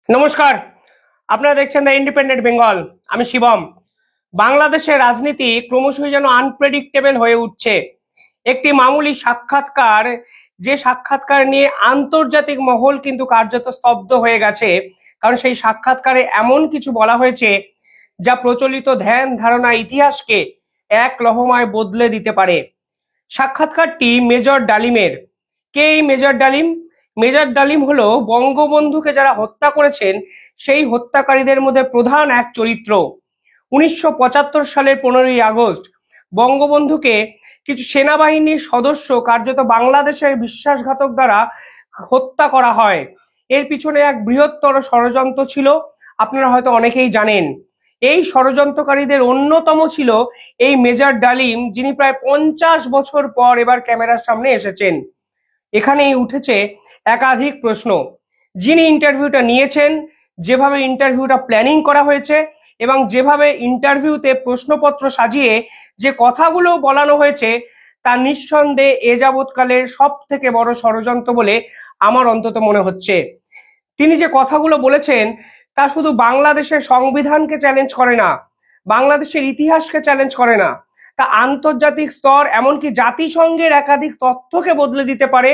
নমস্কার, আপনারা দেখছেন দ্য ইন্ডিপেন্ডেন্ট বেঙ্গল। আমি শিবম। বাংলাদেশের রাজনীতি ক্রমশই যেন আনপ্রেডিক্টেবল হয়ে উঠছে। একটি মামুলি সাক্ষাৎকার, যে সাক্ষাৎকার নিয়ে আন্তর্জাতিক মহল কিন্তু কার্যত স্তব্ধ হয়ে গেছে, কারণ সেই সাক্ষাৎকারে এমন কিছু বলা হয়েছে যা প্রচলিত ধ্যান ধারণা ইতিহাসকে এক লহমায় বদলে দিতে পারে। সাক্ষাৎকারটি মেজর ডালিমের। কে এই মেজর ডালিম? মেজর ডালিম হলো বঙ্গবন্ধুকে যারা হত্যা করেছেন সেই হত্যাকারীদের মধ্যে প্রধান এক চরিত্র। 1975 সালের 15ই আগস্ট বঙ্গবন্ধুকে কিছু সেনাবাহিনীর সদস্য কার্যত বাংলাদেশের বিশ্বাসঘাতক দ্বারা হত্যা করা হয়। এর পিছনে এক বৃহত্তর ষড়যন্ত্র ছিল, আপনারা হয়তো অনেকেই জানেন। এই ষড়যন্ত্রকারীদের অন্যতম ছিল এই মেজর ডালিম, যিনি প্রায় 50 বছর পর এবার ক্যামেরার সামনে এসেছেন। এখানেই উঠেছে একাধিক প্রশ্ন। যিনি ইন্টারভিউটা নিয়েছেন, যেভাবে ইন্টারভিউটা প্ল্যানিং করা হয়েছে এবং যেভাবে ইন্টারভিউতে প্রশ্নপত্র সাজিয়ে যে কথাগুলো বলানো হয়েছে, তা নিঃসন্দেহে এ যাবৎকালের সব থেকে বড় ষড়যন্ত্র বলে আমার অন্তত মনে হচ্ছে। তিনি যে কথাগুলো বলেছেন তা শুধু বাংলাদেশের সংবিধানকে চ্যালেঞ্জ করে না, বাংলাদেশের ইতিহাসকে চ্যালেঞ্জ করে না, তা আন্তর্জাতিক স্তর এমনকি জাতিসংঘের একাধিক তথ্যকে বদলে দিতে পারে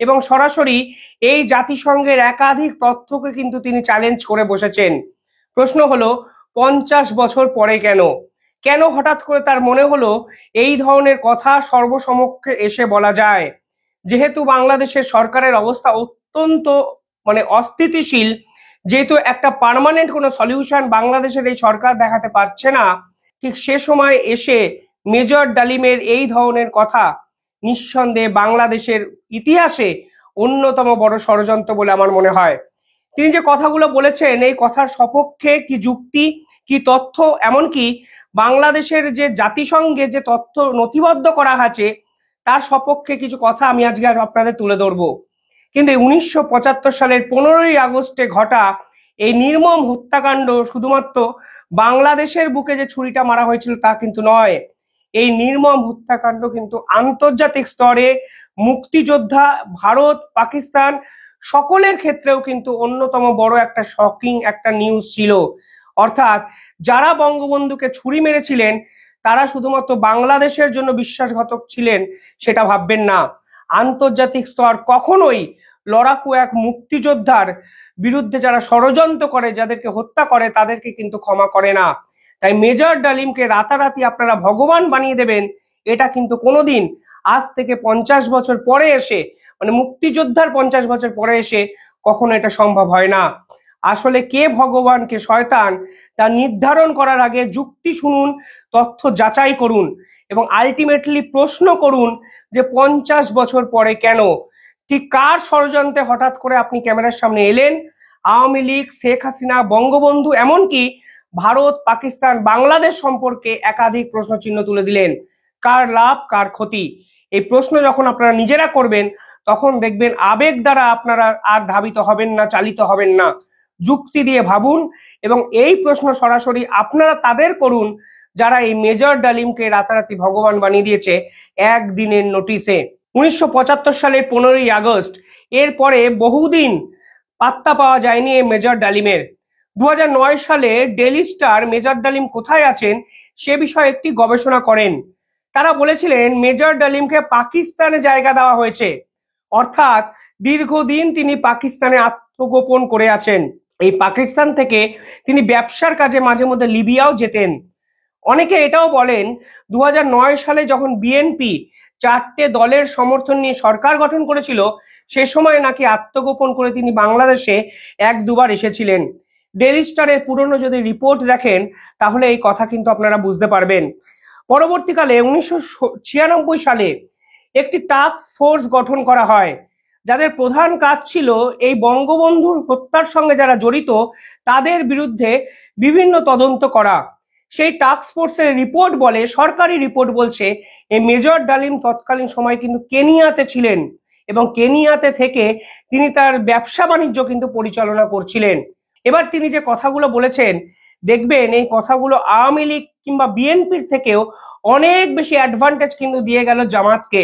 এবং সরাসরি এই জাতিসংঘের একাধিক তথ্যকে কিন্তু তিনি চ্যালেঞ্জ করে বসেছেন। প্রশ্ন হলো 50 বছর পরে কেন কেন হঠাৎ করে তার মনে হলো এই ধরনের কথা সর্বসমক্ষে এসে বলা যায়? যেহেতু বাংলাদেশের সরকারের অবস্থা অত্যন্ত অস্থিতিশীল, যেহেতু একটা পার্মানেন্ট কোনো সলিউশন বাংলাদেশের এই সরকার দেখাতে পারছে না, ঠিক সে সময় এসে মেজর ডালিমের এই ধরনের কথা নিঃসন্দেহে বাংলাদেশের ইতিহাসে অন্যতম বড় ষড়যন্ত্র বলে আমার মনে হয়। তিনি যে কথাগুলো বলেছেন এই কথার সপক্ষে কি যুক্তি, কি তথ্য, এমনকি বাংলাদেশের যে জাতিসংঘে যে তথ্য নথিবদ্ধ করা আছে তার সপক্ষে কিছু কথা আমি আজকে আপনাদের তুলে ধরবো। কিন্তু 1975 সালের 15ই আগস্টে ঘটা এই নির্মম হত্যাকাণ্ড শুধুমাত্র বাংলাদেশের বুকে যে ছুরিটা মারা হয়েছিল তা কিন্তু নয়। এই নির্মম হত্যাকাণ্ড কিন্তু আন্তর্জাতিক স্তরে মুক্তিযোদ্ধা, ভারত, পাকিস্তান সকলের ক্ষেত্রেও কিন্তু অন্যতম বড় একটা শকিং একটা নিউজ ছিল। অর্থাৎ যারা বঙ্গবন্ধুকে ছুরি মেরেছিলেন তারা শুধুমাত্র বাংলাদেশের জন্য বিশ্বাসঘাতক ছিলেন সেটা ভাববেন না। আন্তর্জাতিক স্তর কখনোই লড়াকু এক মুক্তিযোদ্ধার বিরুদ্ধে যারা ষড়যন্ত্র করে, যাদেরকে হত্যা করে, তাদেরকে কিন্তু ক্ষমা করে না। তাই মেজর ডালিমকে রাতারাতি আপনারা ভগবান বানিয়ে দেবেন, এটা কিন্তু কোনোদিন আজ থেকে 50 বছর পরে এসে, মুক্তিযোদ্ধার 50 বছর পরে এসে কখনো এটা সম্ভব হয় না। আসলে কে ভগবান কে শয়তান তা নির্ধারণ করার আগে যুক্তি শুনুন, তথ্য যাচাই করুন এবং আলটিমেটলি প্রশ্ন করুন যে 50 বছর পরে কেন, ঠিক কার ষড়যন্ত্রে হঠাৎ করে আপনি ক্যামেরার সামনে এলেন? আওয়ামী লীগ, শেখ হাসিনা, বঙ্গবন্ধু, এমনকি ভারত, পাকিস্তান, বাংলাদেশ সম্পর্কে একাধিক প্রশ্নচিহ্ন তুলে দিলেন। কার লাভ, কার ক্ষতি? এই প্রশ্ন যখন আপনারা নিজেরা করবেন তখন দেখবেন আবেগ দ্বারা আপনারা আর ধাবিত হবেন না, চালিত হবেন না। যুক্তি দিয়ে ভাবুন এবং এই প্রশ্ন সরাসরি আপনারা তাদের করুন যারা এই মেজর ডালিমকে রাতারাতি ভগবান বানিয়ে দিয়েছে একদিনের নোটিশে। 1975 সালের 15ই আগস্ট এরপরে বহুদিন পাত্তা পাওয়া যায়নি এই মেজর ডালিমের। 2009 সালে ডেইলি স্টার মেজর ডালিম কোথায় আছেন সে বিষয়ে একটি গবেষণা করেন। তারা বলেছিলেন মেজর ডালিমকে পাকিস্তানে জায়গা দেওয়া হয়েছে, অর্থাৎ দীর্ঘদিন তিনি পাকিস্তানে আত্মগোপন করে আছেন। এই পাকিস্তান থেকে তিনি ব্যবসার কাজে মাঝে মধ্যে লিবিয়াও যেতেন। অনেকে এটাও বলেন 2009 সালে যখন বিএনপি 4টে দলের সমর্থন নিয়ে সরকার গঠন করেছিল সে সময় নাকি আত্মগোপন করে তিনি বাংলাদেশে 1-2বার এসেছিলেন। ডেইলি স্টারের পুরনো যদি রিপোর্ট দেখেন তাহলে এই কথা কিন্তু আপনারা বুঝতে পারবেন। পরবর্তীকালে 1996 সালে একটি টাস্ক ফোর্স গঠন করা হয়, যাদের প্রধান কাজ ছিল এই বঙ্গবন্ধুর হত্যার সঙ্গে যারা জড়িত তাদের বিরুদ্ধে বিভিন্ন তদন্ত করা। সেই টাস্ক ফোর্সের রিপোর্ট বলে, সরকারি রিপোর্ট বলছে, এই মেজর ডালিম তৎকালীন সময় কিন্তু কেনিয়াতে ছিলেন এবং কেনিয়াতে থেকে তিনি তার ব্যবসা বাণিজ্য কিন্তু পরিচালনা করছিলেন। এবার তিনি যে কথাগুলো বলেছেন দেখবেন এই কথাগুলো আওয়ামী লীগ কিংবা বিএনপির থেকেও অনেক বেশি অ্যাডভান্টেজ কিন্তু দিয়ে গেল জামাতকে।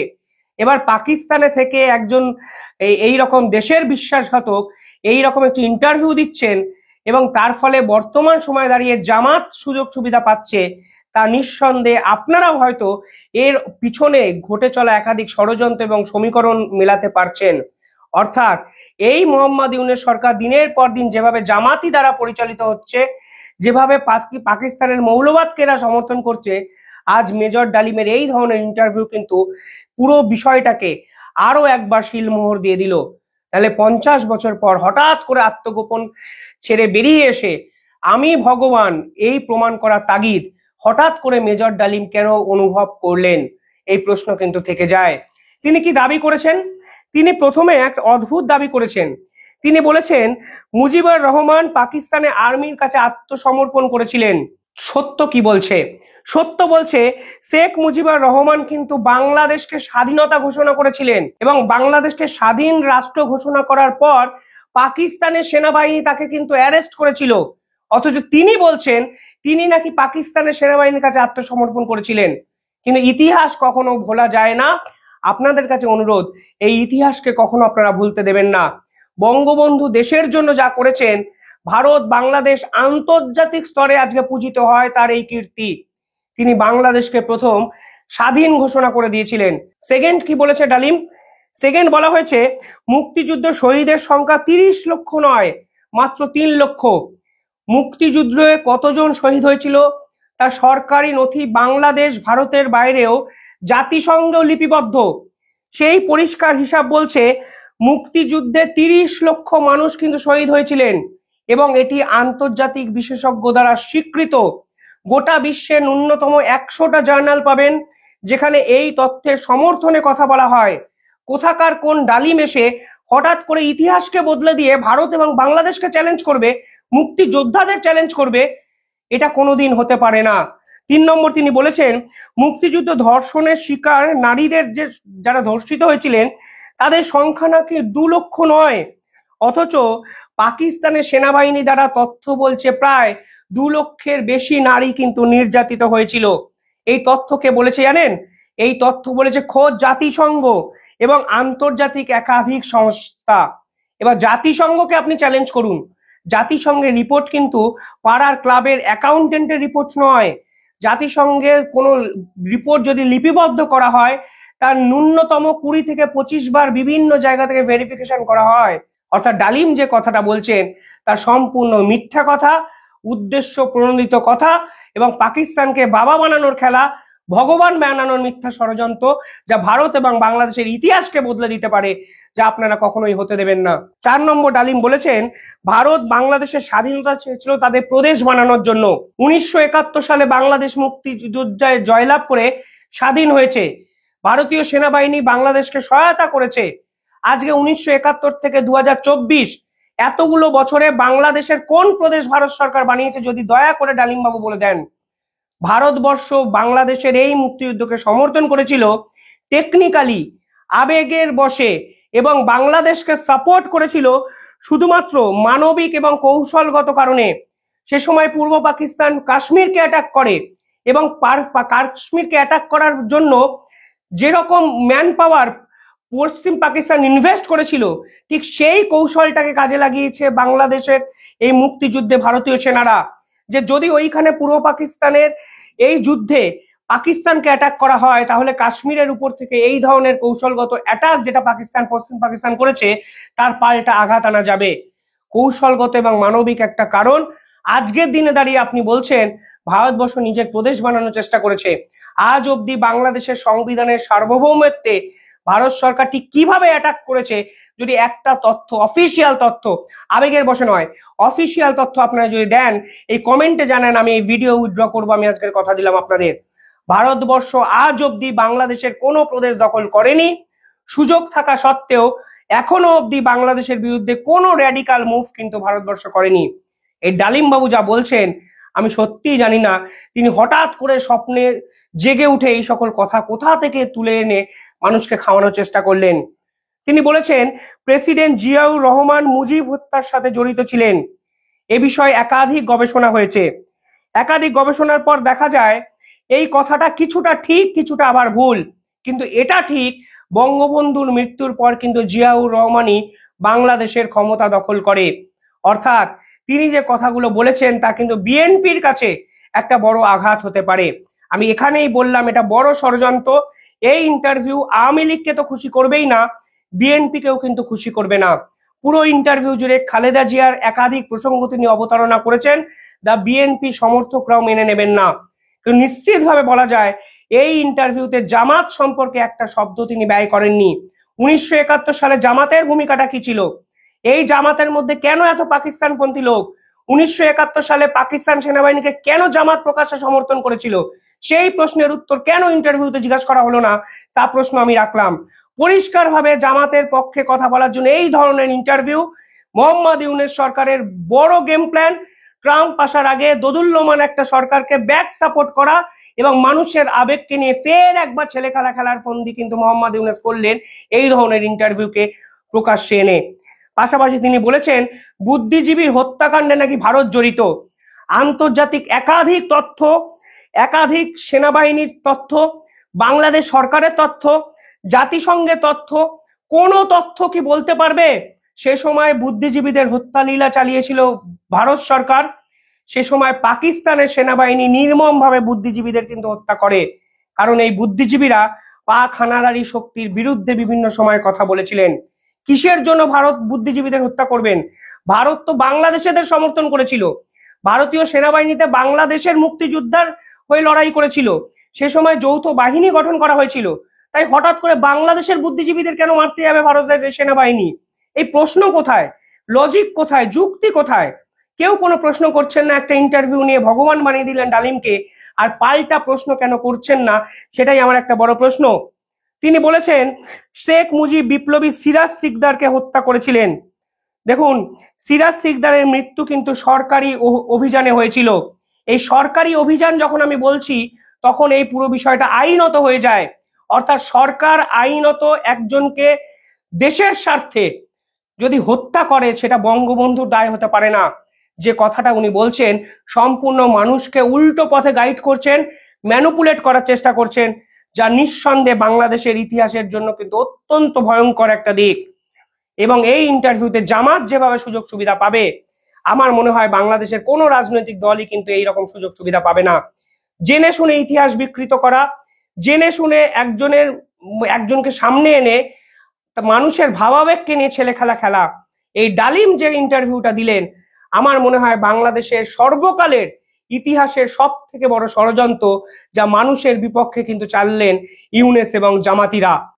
এবার পাকিস্তানে থেকে একজন এই রকম দেশের বিশ্বাসঘাতক এই রকম একটি ইন্টারভিউ দিচ্ছেন এবং তার ফলে বর্তমান সময়ে দাঁড়িয়ে জামাত সুযোগ সুবিধা পাচ্ছে, তা নিঃসন্দেহে আপনারাও হয়তো এর পিছনে ঘটে চলা একাধিক ষড়যন্ত্র এবং সমীকরণ মেলাতে পারছেন। অর্থাৎ এই মোহাম্মদ ইউনূস সরকার দিনের পর দিন যেভাবে জামাতি দ্বারা পরিচালিত হচ্ছে, যেভাবে পাকিস্তানের মৌলবাদকে এরা সমর্থন করছে, আজ মেজর ডালিমের এই ধরনের ইন্টারভিউ কিন্তু পুরো বিষয়টাকে আরো একবার শিলমোহর দিয়ে দিল। তাহলে 50 বছর পর হঠাৎ করে আত্মগোপন ছেড়ে বেরিয়ে এসে আমি ভগবান এই প্রমাণ করা তাগিদ হঠাৎ করে মেজর ডালিম কেন অনুভব করলেন, এই প্রশ্ন কিন্তু থেকে যায়। তিনি কি দাবি করেছেন? তিনি প্রথমে এক অদ্ভুত দাবি করেছেন। তিনি বলেছেন মুজিবুর রহমান পাকিস্তানে আর্মির কাছে আত্মসমর্পণ করেছিলেন। সত্য কি বলছে? সত্য বলছে শেখ মুজিবুর রহমান কিন্তু বাংলাদেশকে স্বাধীনতা ঘোষণা করেছিলেন এবং বাংলাদেশকে স্বাধীন রাষ্ট্র ঘোষণা করার পর পাকিস্তানের সেনাবাহিনী তাকে কিন্তু অ্যারেস্ট করেছিল। অথচ তিনি বলছেন তিনি নাকি পাকিস্তানের সেনাবাহিনীর কাছে আত্মসমর্পণ করেছিলেন। কিন্তু ইতিহাস কখনো ভোলা যায় না। আপনাদের কাছে অনুরোধ, এই ইতিহাসকে কখনো আপনারা ভুলতে দেবেন না। বঙ্গবন্ধু দেশের জন্য যা করেছেন, ভারত বাংলাদেশ আন্তর্জাতিক স্তরে আজকে পূজিত হয় তার এই কীর্তি। তিনি বাংলাদেশকে প্রথম স্বাধীন ঘোষণা করে দিয়েছিলেন। সেকেন্ড কি বলেছে ডালিম? সেকেন্ড বলা হয়েছে মুক্তিযুদ্ধ শহীদের সংখ্যা 30 লক্ষ নয়, মাত্র 3 লক্ষ। মুক্তিযুদ্ধে কতজন শহীদ হয়েছিল তার সরকারি নথি বাংলাদেশ ভারতের বাইরেও জাতিসংঘেও লিপিবদ্ধ। সেই পরিষ্কার হিসাব বলছে মুক্তিযুদ্ধে 30 লক্ষ মানুষ কিন্তু শহীদ হয়েছিলেন এবং এটি আন্তর্জাতিক বিশেষজ্ঞ দ্বারা স্বীকৃত। গোটা বিশ্বে ন্যূনতম 100টা জার্নাল পাবেন যেখানে এই তথ্যের সমর্থনে কথা বলা হয়। কোথাকার কোন ডালিম এসে হঠাৎ করে ইতিহাসকে বদলে দিয়ে ভারত এবং বাংলাদেশকে চ্যালেঞ্জ করবে, মুক্তিযোদ্ধাদের চ্যালেঞ্জ করবে? এটা কোনোদিন হতে পারে না। 3 নম্বর তিনি বলেছেন মুক্তিযুদ্ধ ধর্ষণের শিকার নারীদের যারা ধর্ষিত হয়েছিলেন তাদের সংখ্যা নাকি 2 লক্ষ নয়, অথচ পাকিস্তানের সেনাবাহিনী দ্বারা তথ্য বলছে প্রায় 2 লক্ষের বেশি নারী কিন্তু নির্যাতিত হয়েছিল। এই তথ্যকে বলেছে জানেন? এই তথ্য বলেছে খোদ জাতিসংঘ এবং আন্তর্জাতিক একাধিক সংস্থা। এবার জাতিসংঘকে আপনি চ্যালেঞ্জ করুন। জাতিসংঘের রিপোর্ট কিন্তু পাড়ার ক্লাবের অ্যাকাউন্টেন্টের রিপোর্ট নয়। জাতিসংঘের কোনো রিপোর্ট যদি লিপিবদ্ধ করা হয় তার ন্যূনতম 20 থেকে 25 বার বিভিন্ন জায়গা থেকে ভেরিফিকেশন করা হয়। অর্থাৎ ডালিম যে কথাটা বলছেন তার সম্পূর্ণ মিথ্যা কথা, উদ্দেশ্য প্রণোদিত কথা এবং পাকিস্তানকে বাবা বানানোর খেলা, ভগবান বানানোর মিথ্যা ষড়যন্ত্র, যা ভারত এবং বাংলাদেশের ইতিহাসকে বদলে দিতে পারে, যা আপনারা কখনোই হতে দেবেন না। 4 নম্বর ডালিম বলেছেন ভারত বাংলাদেশের স্বাধীনতা চেয়েছিল তাদের প্রদেশ বানানোর জন্য। 1971 সালে বাংলাদেশ মুক্তিযুদ্ধে জয়লাভ করে স্বাধীন হয়েছে। ভারতীয় সেনাবাহিনী বাংলাদেশকে সহায়তা করেছে। আজকে 1971 থেকে 2024 এতগুলো বছরে বাংলাদেশের কোন প্রদেশ ভারত সরকার বানিয়েছে যদি দয়া করে ডালিম বাবু বলে দেন। ভারতবর্ষ বাংলাদেশের এই মুক্তিযুদ্ধকে সমর্থন করেছিল টেকনিক্যালি, আবেগের বশে, এবং বাংলাদেশকে সাপোর্ট করেছিল শুধুমাত্র মানবিক এবং কৌশলগত কারণে। সে সময় পূর্ব পাকিস্তান কাশ্মীরকে অ্যাটাক করে এবং কাশ্মীরকে অ্যাটাক করার জন্য যেরকম ম্যান পাওয়ার পশ্চিম পাকিস্তান ইনভেস্ট করেছিল, ঠিক সেই কৌশলটাকে কাজে লাগিয়েছে বাংলাদেশের এই মুক্তিযুদ্ধে ভারতীয় সেনারা। যে যদি ওইখানে পূর্ব পাকিস্তানের এই যুদ্ধে পাকিস্তানকে অ্যাটাক করা হয় তাহলে কাশ্মীরের উপর থেকে এই ধরনের কৌশলগত অ্যাটাক যেটা পশ্চিম পাকিস্তান করেছে তার পাল্টা আঘাত আনা যাবে। কৌশলগত এবং মানবিক একটা কারণ। আজকের দিনে দাঁড়িয়ে আপনি বলছেন ভারতবর্ষ নিজের প্রদেশ বানানোর চেষ্টা করেছে। আজ অবধি বাংলাদেশের সংবিধানের সার্বভৌমত্বে ভারত সরকার ঠিক কিভাবে অ্যাটাক করেছে যদি একটা তথ্য, অফিসিয়াল তথ্য, আবেগের বশে নয়, অফিসিয়াল তথ্য আপনারা যদি দেন এই কমেন্টে জানান, আমি এই ভিডিও উইথড্র করবো। আমি আজকের কথা দিলাম আপনাদের, ভারতবর্ষ আজ অবধি বাংলাদেশের কোনো প্রদেশ দখল করেনি। সুযোগ থাকা সত্ত্বেও এখনো অবধি বাংলাদেশের বিরুদ্ধে কোনো র্যাডিক্যাল মুভ কিন্তু ভারতবর্ষ করেনি। এই ডালিম বাবু যা বলছেন আমি সত্যিই জানি না তিনি হঠাৎ করে স্বপ্নে জেগে উঠে এই সকল কথা কোথা থেকে তুলে এনে মানুষকে খাওয়ানোর চেষ্টা করলেন। তিনি বলেছেন প্রেসিডেন্ট জিয়াউর রহমান মুজিব হত্যার সাথে জড়িত ছিলেন। এ বিষয়ে একাধিক গবেষণা হয়েছে। একাধিক গবেষণার পর দেখা যায় এই কথাটা কিছুটা ঠিক, কিছুটা আবার ভুল। কিন্তু এটা ঠিক, বঙ্গবন্ধুর মৃত্যুর পর কিন্তু জিয়াউর রহমানই বাংলাদেশের ক্ষমতা দখল করে। অর্থাৎ তিনি যে কথাগুলো বলেছেন তা কিন্তু বিএনপির কাছে একটা বড় আঘাত হতে পারে। আমি এখানেই বললাম এটা বড় ষড়যন্ত্র। এই ইন্টারভিউ আওয়ামী লীগকে তো খুশি করবেই না, বিএনপিকেও কিন্তু খুশি করবে না। পুরো ইন্টারভিউ জুড়ে খালেদা জিয়ার একাধিক প্রসঙ্গ তিনি অবতারণা করেছেন, দা বিএনপি সমর্থকরাও মেনে নেবেন না। তো নিশ্চিতভাবে বলা যায় এই ইন্টারভিউতে জামাত সম্পর্কে একটা শব্দ তিনি ব্যয় করেননি। 1971 সালে জামাতের ভূমিকাটা কি ছিল, এই জামাতের মধ্যে কেন এত পাকিস্তানপন্থী লোক, 1971 সালে পাকিস্তান সেনাবাহিনীকে কেন জামাত প্রকাশ্যে সমর্থন করেছিল, সেই প্রশ্নের উত্তর কেন ইন্টারভিউতে জিজ্ঞাসা করা হলো না, তা প্রশ্ন আমি রাখলাম। পরিষ্কারভাবে জামাতের পক্ষে কথা বলার জন্য এই ধরনের ইন্টারভিউ মোহাম্মদ ইউনূস সরকারের বড় গেম প্ল্যান। ট্রাম্প আসার আগে দোদুল্যমান একটা সরকারকে ব্যাক সাপোর্ট করা এবং মানুষের আবেগকে নিয়ে ফের একবার ছেলে খেলা খেলার ফন্দি কিন্তু মোহাম্মদ ইউনূস করলেন এই ধরনের ইন্টারভিউকে প্রকাশ্যে এনে। পাশাপাশি তিনি বলেছেন বুদ্ধিজীবীর হত্যাকাণ্ডে নাকি ভারত জড়িত। আন্তর্জাতিক একাধিক তথ্য, একাধিক সেনাবাহিনীর তথ্য, বাংলাদেশ সরকারের তথ্য, জাতিসংঘের তথ্য, কোন তথ্য কি বলতে পারবে সে সময় বুদ্ধিজীবীদের হত্যা লীলা চালিয়েছিল ভারত সরকার? সে সময় পাকিস্তানের সেনাবাহিনী নির্মমভাবে বুদ্ধিজীবীদের কিন্তু হত্যা করে, কারণ এই বুদ্ধিজীবীরা পাক হানাদারি শক্তির বিরুদ্ধে বিভিন্ন সময় কথা বলেছিলেন। কিসের জন্য ভারত বুদ্ধিজীবীদের হত্যা করবেন? ভারত তো বাংলাদেশেদের সমর্থন করেছিল, ভারতীয় সেনাবাহিনীতে বাংলাদেশের মুক্তিযোদ্ধার হয়ে লড়াই করেছিল, সে সময় যৌথ বাহিনী গঠন করা হয়েছিল, তাই হঠাৎ করে বাংলাদেশের বুদ্ধিজীবীদের কেন মারতে যাবে ভারতের সেনাবাহিনী? এই প্রশ্ন কোথায়, লজিক কোথায়, যুক্তি কোথায়? কেউ কোনো প্রশ্ন করছেন না। একটা ইন্টারভিউ নিয়ে ভগবান বানিয়ে দিলেন ডালিমকে, আর পাল্টা প্রশ্ন কেন করছেন না সেটাই আমার একটা বড় প্রশ্ন। তিনি বলেছেন শেখ মুজিব বিপ্লবী সিরাজ সিকদারকে হত্যা করেছিলেন। দেখুন, সিরাজ সিকদারের মৃত্যু কিন্তু সরকারি অভিযানে হয়েছিল। এই সরকারি অভিযান যখন আমি বলছি তখন এই পুরো বিষয়টা আইনত হয়ে যায়। অর্থাৎ সরকার আইনত একজনকে দেশের স্বার্থে যদি হত্যা করে সেটা বঙ্গবন্ধুর দায় হতে পারে না। যে কথাটা উনি বলছেন সম্পূর্ণ মানুষকে উল্টো পথে গাইড করছেন, ম্যানুপুলেট করার চেষ্টা করছেন, যা নিঃসন্দেহে বাংলাদেশের ইতিহাসের জন্য কিন্তু অত্যন্ত ভয়ঙ্কর একটা দিক। এবং এই ইন্টারভিউতে জামাত যেভাবে সুযোগ সুবিধা পাবে, আমার মনে হয় বাংলাদেশের কোনো রাজনৈতিক দলই কিন্তু এইরকম সুযোগ সুবিধা পাবে না। জেনে শুনে ইতিহাস বিকৃত করা, জেনে শুনে একজনকে সামনে এনে মানুষের ভাবাবেগকে নিয়ে ছেলে খেলা খেলা, এই ডালিম যে ইন্টারভিউটা দিলেন আমার মনে হয় বাংলাদেশের সর্বকালের ইতিহাসের সব থেকে বড় ষড়যন্ত্র, যা মানুষের বিপক্ষে কিন্তু চাললেন ইউনূস এবং জামাতিরা।